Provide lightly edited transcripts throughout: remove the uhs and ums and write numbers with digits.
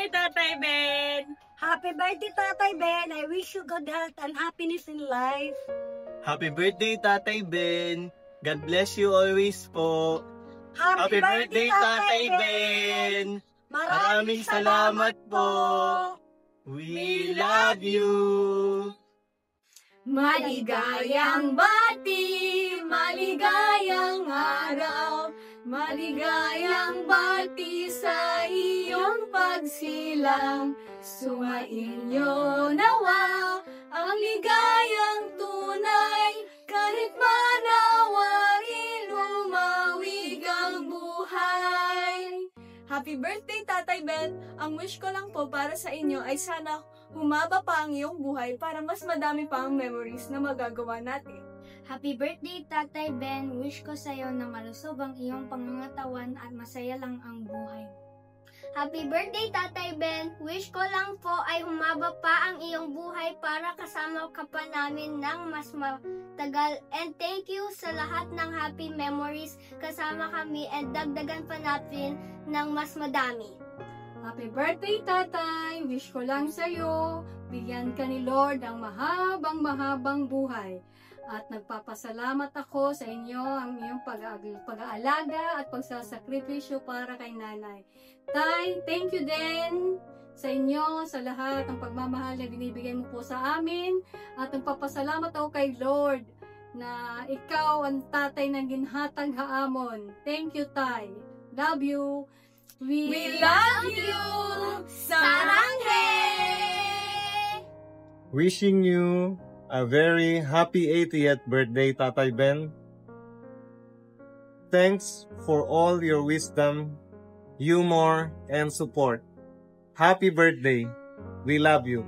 birthday, Tatay Ben! Happy birthday, Tatay Ben! I wish you good health and happiness in life. Happy birthday, Tatay Ben! God bless you always po. Happy birthday, Tatay Ben! Maraming salamat po. We love you. Maligayang bati, maligayang araw, maligayang bati sa iyong pagsilang. Sumainyo nawa ang ligayang tunay, kahit manawain umawig ang buhay. Happy birthday, Tatay Ben! Ang wish ko lang po para sa inyo ay sana humaba pa ang iyong buhay para mas madami pa ang memories na magagawa natin. Happy birthday, Tatay Ben! Wish ko sa'yo na malusog ang iyong pangangatawan at masaya lang ang buhay. Happy birthday, Tatay Ben! Wish ko lang po ay humaba pa ang iyong buhay para kasama ka pa namin ng mas matagal. And thank you sa lahat ng happy memories kasama kami and dagdagan pa natin ng mas madami. Happy birthday, Tatay! Wish ko lang sa'yo, bigyan ka ni Lord ng mahabang buhay. At nagpapasalamat ako sa inyo ang iyong pag-aalaga at pagsasakripisyo para kay nanay. Tay, thank you din sa inyo, sa lahat ng pagmamahal na binibigay mo po sa amin. At nagpapasalamat ako kay Lord na ikaw ang tatay ng ginhatag haamon. Thank you, Tay. Love you. We love you! Saranghe! Wishing you a very happy 80th birthday, Tatay Ben. Thanks for all your wisdom, humor, and support. Happy birthday. We love you.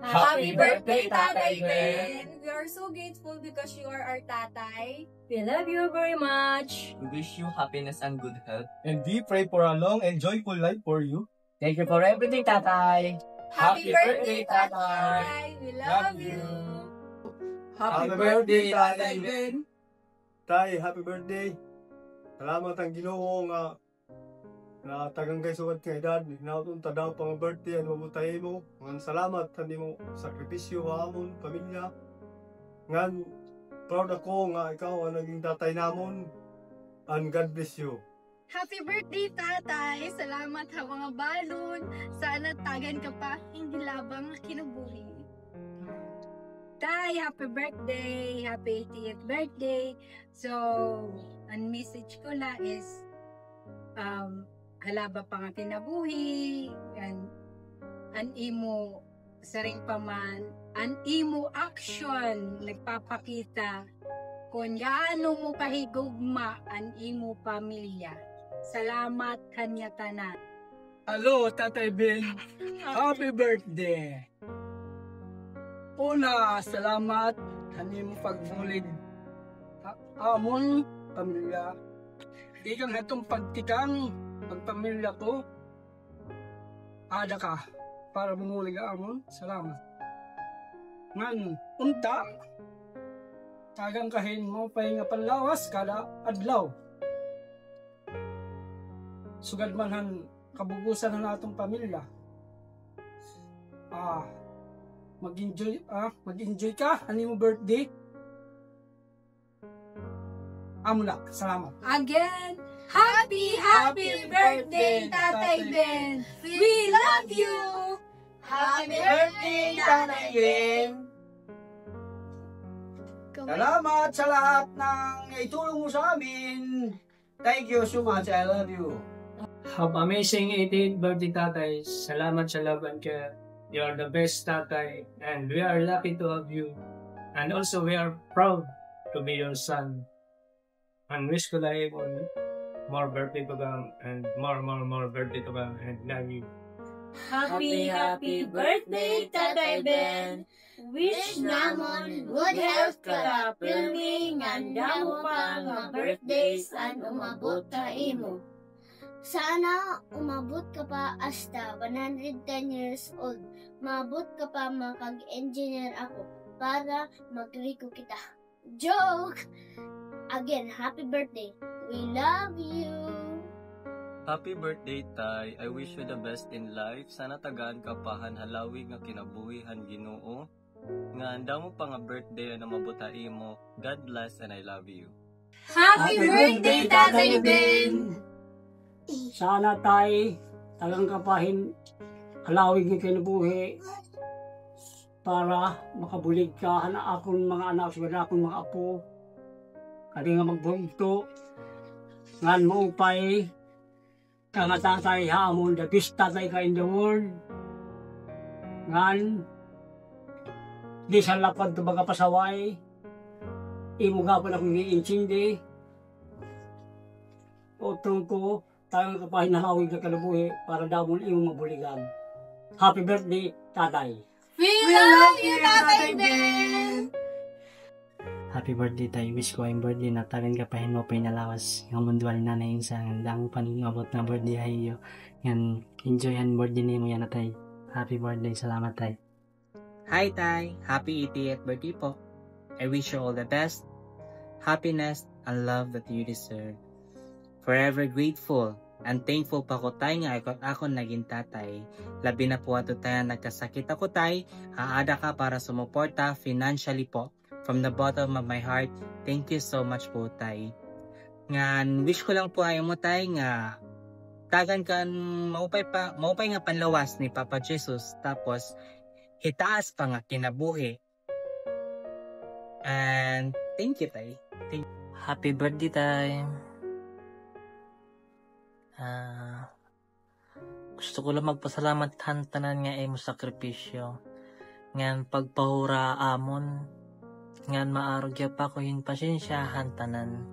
Happy birthday, Tatay Ben! We are so grateful because you are our tatay. We love you very much. We wish you happiness and good health. And we pray for a long and joyful life for you. Thank you for everything, Tatay! Happy birthday, Tatay! We love you! Happy birthday, Tatay Ben! Tay, happy birthday! Salamat ang Ginoo nga na tagang kay sukat nga edad, nautunta daw pang birthday at mabutay mo. Ngan salamat, hindi mo sakripisyo amon, pamilya. Ngan, proud ako nga ikaw ang naging tatay namon. And God bless you. Happy birthday, Tatay! Salamat ha mga balon. Sana tagan ka pa, hindi labang kinabuhi. Tay, happy birthday! Happy 80th birthday! So, ang message ko na is, halaba pa nga kinabuhi, an imo saring paman, an imo action, nagpapakita kung gaano mo kahigugma ang imo pamilya. Salamat kanya tanan. Hello, Tatay Ben! Happy birthday! Una, salamat kanimo pagbulig amon pamilya. Di kang itong pagtikang pagpamilya ko. Ada ka para bumulig amon. Salamat. Ngan, unta, tagang kahin mo pahinga panlawas kada adlaw. Sugad man han kabugusan ng atong pamilya. Mag-enjoy ka, ano mo birthday? Amo na, salamat. Again, happy birthday, Tatay Ben! We love you! Happy birthday, Tatay Ben! Salamat sa lahat ng itulong mo sa amin. Thank you so much. I love you. Have amazing 18th birthday, Tatay. Salamat sa love and care. You are the best, Tatay, and we are lucky to have you. And also, we are proud to be your son. And wish ko lang more birthday to come, and more birthday to come, and love you. Happy birthday, Tatay Ben! Wish namon good health ka, pilming and damo pa nga birthdays and umabot ka imo. Sana umabot ka pa hasta 110 years old. Maabot ka pa makag-engineer ako para mag-riko kita. Joke! Again, happy birthday. We love you. Happy birthday, Tay. I wish you the best in life. Sana tagaan ka pa hanhalawi nga kinabuhihan Ginoo. Nga anda mo pa nga birthday na mabutai mo. God bless and I love you. Happy birthday, Tatay Ben! Sana tay, tagang kapahin, halawig ng kinabuhi para makabulig ka na akong mga anak, sa akong mga apo. Kali nga magbunto, ngan mo upay, nga tatay hamon, the best tatay ka in the world. Ngan, di sa lapad ito baga pasaway, imo nga pa na kong iintindi. Otong ko, tagang kapahin na hawig na kalabuhi para daw mo iyong mabuligan. Happy birthday, tatay! We love you, Tatay Ben! Happy birthday tayo. Wish ko ang birthday na tagan ka pahin mo pinalawas. Yung mundual na na yun sa dang paningabot na birthday ayo. Yan, enjoy ang birthday ni mo yan na tayo. Happy birthday. Salamat tayo. Hi Tay! Happy 80th birthday po. I wish you all the best, happiness, and love that you deserve. Forever grateful and thankful pa ko tay nga ako naging tatay. Labi na po ato tayo nagkasakit ako tay. Haada ka para sumuporta financially po. From the bottom of my heart, thank you so much po tay. Nga wish ko lang po ayaw mo tay nga tagan kan maupay nga panlawas ni Papa Jesus tapos hitaas pa nga kinabuhi. And thank you tay. Happy birthday tayo. Gusto ko lang magpasalamat tanan nga mo sakripisyo. Ngan pagpahura amon. Ngan maarogya pa ko yung pasensyahan tanan.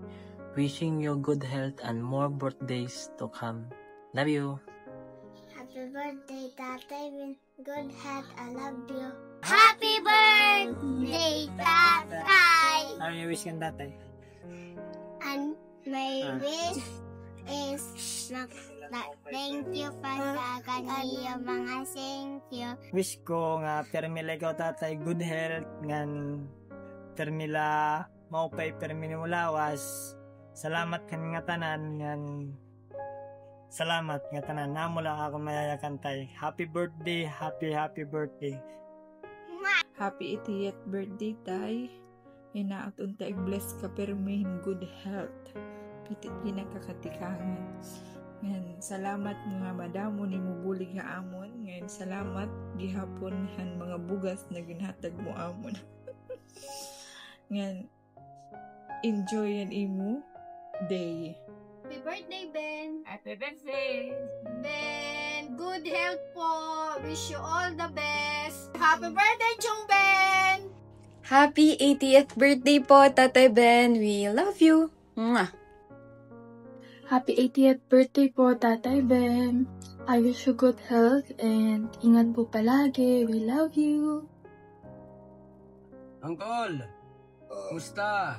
Wishing you good health and more birthdays to come. Love you. Happy birthday, Tatay Ben. Good health, I love you. Happy birthday, Tatay! Ano yung wish kang tatay? And my wish is thank you pa sa kaniyo mga thank you. Wish ko nga permila ikaw tatay good health ngan permila maupay permila mulawas. Salamat kan nga tanan ngan salamat nga tanan namo lang ako mayayakan tay. Happy birthday, happy birthday. Happy 80th birthday tay. Inaatun ta bless ka permin good health. Pitit ginakakatikangan. Ngayon, salamat mga madamo ni mubulig nga amon. Ngayon, salamat gihapon han mga bugas na ginhatag mo amon. Ngayon, enjoy yan imo day. Happy birthday, Ben! Happy birthday! Ben, good health po! Wish you all the best! Happy birthday, Chung Ben! Happy 80th birthday po, Tatay Ben! We love you! Mwah! Happy 80th birthday po, Tatay Ben. I wish you good health and ingat po palagi. We love you. Uncle, musta?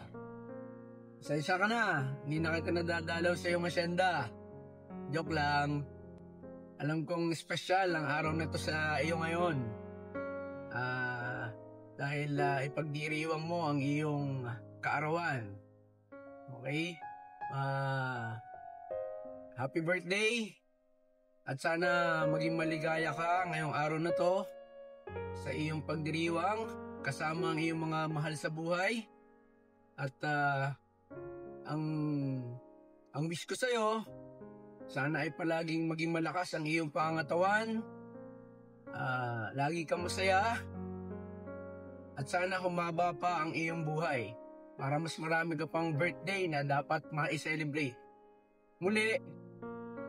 Pasensya ka na. Hindi na kita nadadalaw sa iyong asyenda. Joke lang. Alam kong espesyal ang araw na ito sa iyo ngayon. Dahil ipagdiriwang mo ang iyong kaarawan. Okay? Happy birthday! At sana maging maligaya ka ngayong araw na to sa iyong pagdiriwang kasama ang iyong mga mahal sa buhay. At ang wish ko sa'yo, sana ay palaging maging malakas ang iyong pangatawan. Lagi kang masaya. At sana humaba pa ang iyong buhay para mas marami ka pang birthday na dapat ma-celebrate. Muli,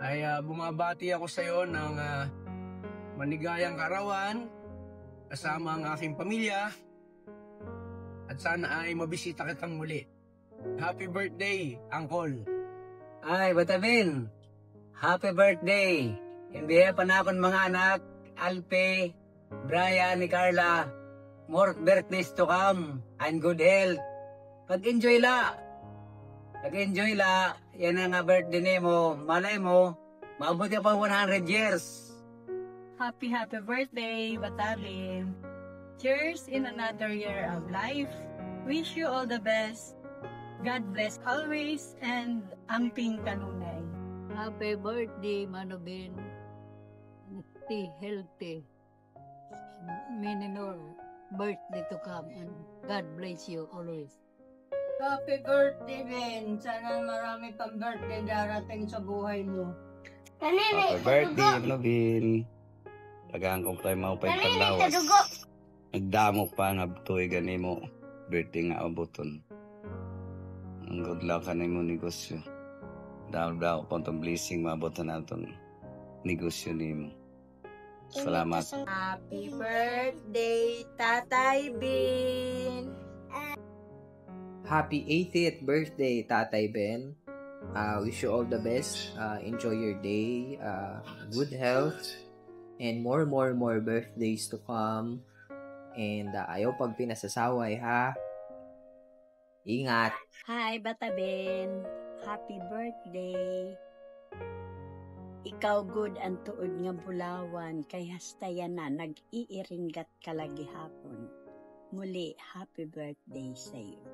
ay bumabati ako sa iyo ng maligayang karawan kasama ang aking pamilya at sana ay mabisita kitang muli. Happy birthday, Uncle! Ay, Batabin! Happy birthday! Hindi pa na akong mga anak, Alpe, Brian, ni Carla. More birthdays to come and good health. Pag-enjoy la! Pag-enjoy la! Yan ang birthday mo. Malay mo, mabuti pa 100 years. Happy birthday, Batabin. Cheers in another year of life. Wish you all the best. God bless always and amping kanunay. Happy birthday, Manobin. Stay healthy. Many more birthday to come, and God bless you always. Happy birthday, Ben. Sana marami pang birthday darating sa buhay mo. Happy birthday, Manobin. Tagaan kong tayo maupay paglawas. Nagdamok pa nga tuwi gani mo. Birthday nga abuton. Ang good luck ka na mo negosyo. Daw po itong blessing mabutan natin negosyo ni mo. Salamat. Happy birthday, Tatay Ben. Happy 80th birthday, Tatay Ben. Wish you all the best. Enjoy your day. Good health. And more birthdays to come. And ayaw pag pinasasaway, ha? Ingat. Hi, Bata Ben. Happy birthday. Ikaw good ang tuod nga bulawan, kay hastaya na nag-iiringgat ka lagi hapon. Muli, happy birthday sa iyo.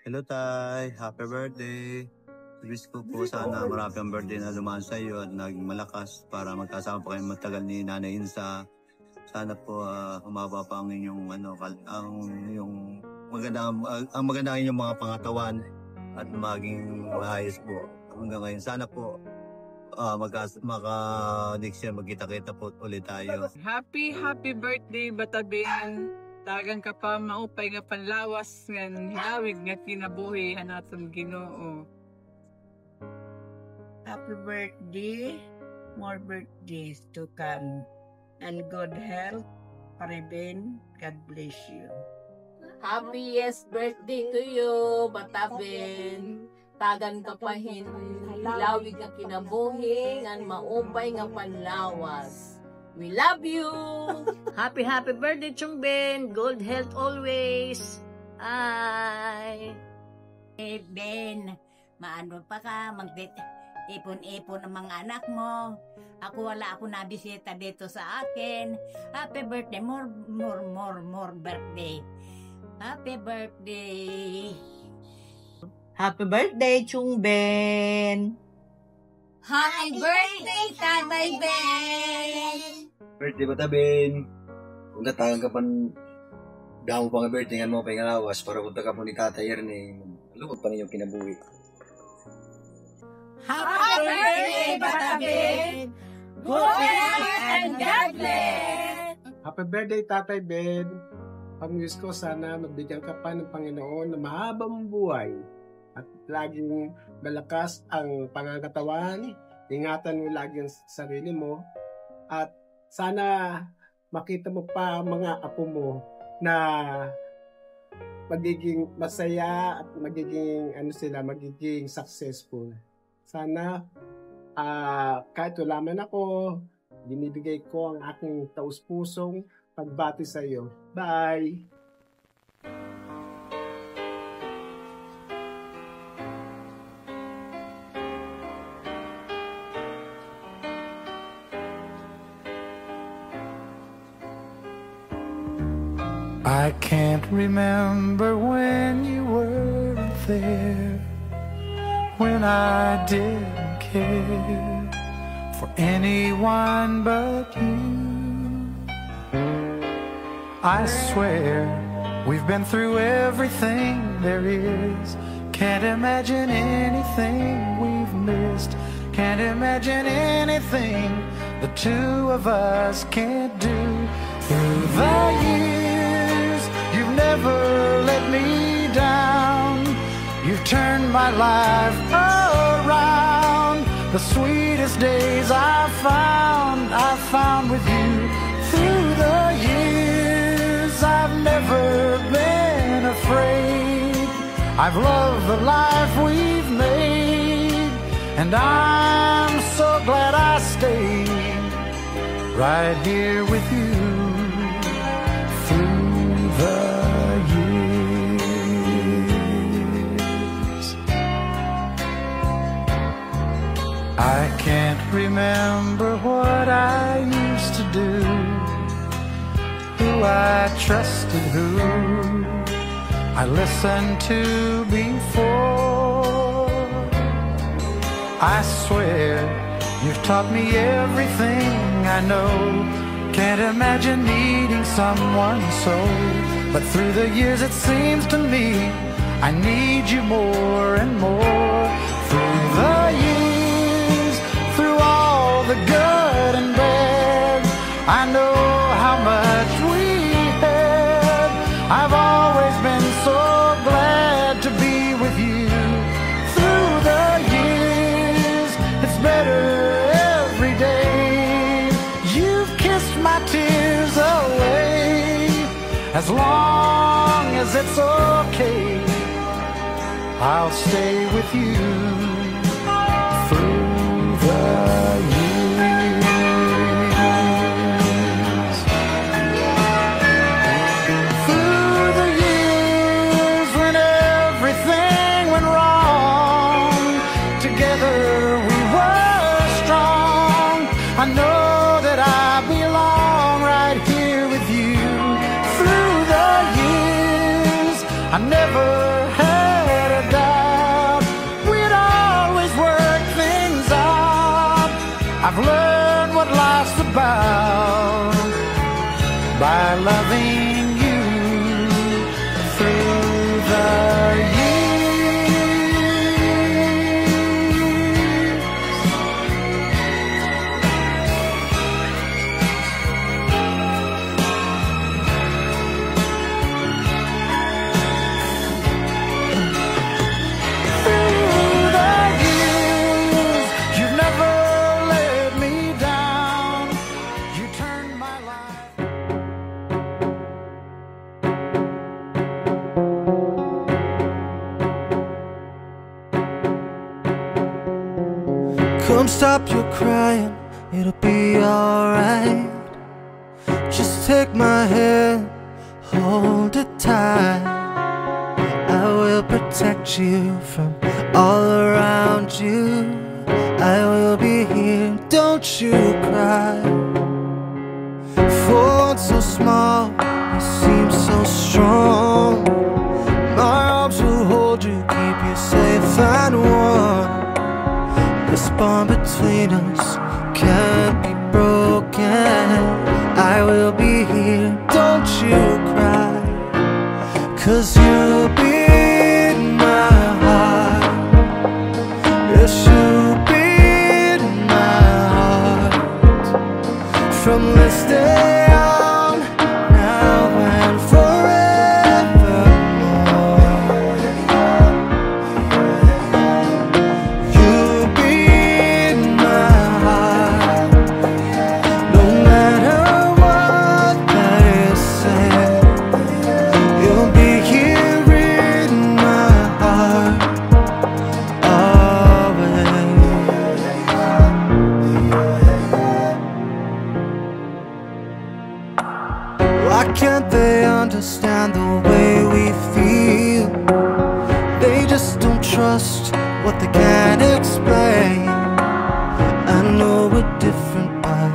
Hello, Tay. Happy birthday. Wish ko po sana marami ang birthday na lumaan sa iyo at naging malakas para magkasama pa kayo matagal ni Nanay Insa. Sana po humaba pa ang inyong maganda ang inyong mga pangatawan at maging maayos po. Hanggang ngayon, sana po next year magkita-kita po ulit tayo. Happy birthday, Bata Ben. Tagang ka pa maupay nga panlawas nga hilawig nga kinabuhi anatong Ginoo. Happy birthday. More birthdays to come. And good health. Paribin, God bless you. Happiest birthday to you, Bata Ben. Tagan ka pa hilawig nga kinabuhi, ngan maupay nga panlawas. We love you! Happy birthday, Chung Ben. Good health always. Ay. Eh, Ben, maano pa ka, ipon-ipon ang mga anak mo. Wala ako nabisita dito sa akin. Happy birthday, more birthday. Happy birthday. Happy birthday, Chung Ben. Happy birthday, Tatay Ben. Birthday, Bata Ben. Kung natagang ka pan damo pang birthday nga mo pa ngalawas para punta ka po ni Tatay Erne. Lugod pa ninyong kinabuhi. Happy birthday, Bata Ben. Good health and God bless. Happy birthday, Tatay Ben. Pag-wish ko sana magbigyan ka pa ng Panginoon na mahabang buhay at laging malakas ang pangangatawan. Ingatan mo lagi ang sarili mo at sana makita mo pa mga apo mo na magiging masaya at magiging successful. Sana kahit wala man ako, binibigay ko ang aking taus-pusong pagbati sa iyo. Bye! I can't remember when you weren't there, when I didn't care for anyone but you. I swear we've been through everything there is. Can't imagine anything we've missed. Can't imagine anything the two of us can't do. Through the years, you've never let me down. You've turned my life around. The sweetest days I found with you. Through the years, I've never been afraid. I've loved the life we've made, and I'm so glad I stayed right here with you through the years. I can't remember what I used to do, who I trusted, who I listened to before. I swear you've taught me everything I know. Can't imagine needing someone so. But through the years it seems to me I need you more and more. Through the years, through all the good and bad, I know how much we had. I've always been so glad to be with you. Through the years, it's better every day. You've kissed my tears away. As long as it's okay, I'll stay with you through the years. Through the years when everything went wrong, together we were strong. I know that I belong right here with you. Through the years, I never had a doubt we'd always work things out. I've learned what life's about by loving you through the Come stop your crying, it'll be alright. Just take my hand, hold it tight. I will protect you from all around you. I will be here, don't you cry. For one so small, you seem so strong. My arms will hold you, keep you safe and warm. This bond between us can't be broken. I will be here, don't you cry. 'Cause you'll be in my heart. Yes, you'll be in my heart. From this day on, now and forevermore. You'll be in my heart. No matter what they say, you'll be here in my heart always. Why can't they understand the way we feel? They just don't trust what they can't explain. I know we're different, but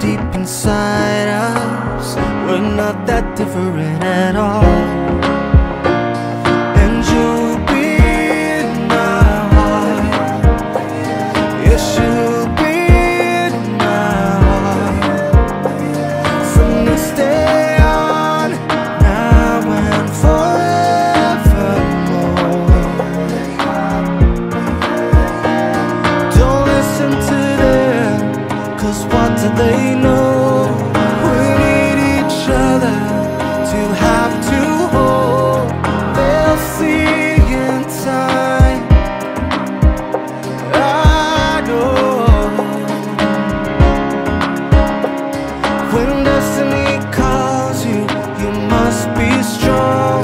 deep inside us, we're not that different at all. And you'll be in my heart. Yes, you'll be in my heart. From this day on, now and forevermore. Don't listen to them, 'cause what do they know? We need each other to have to hold. They'll see in time, I know. When destiny calls you, you must be strong.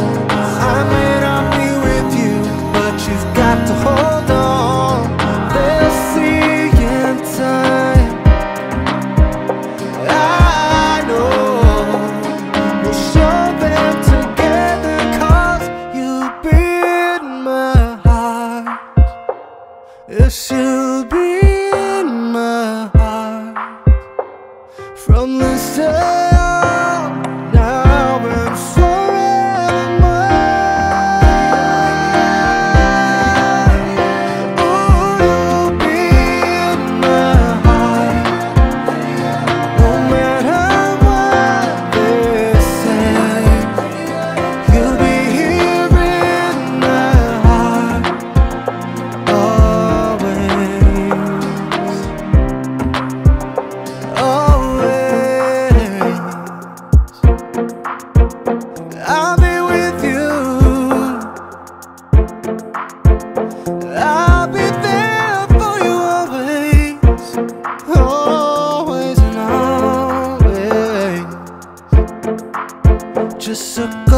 I may not be with you, but you've got to hold on. They'll see in time, took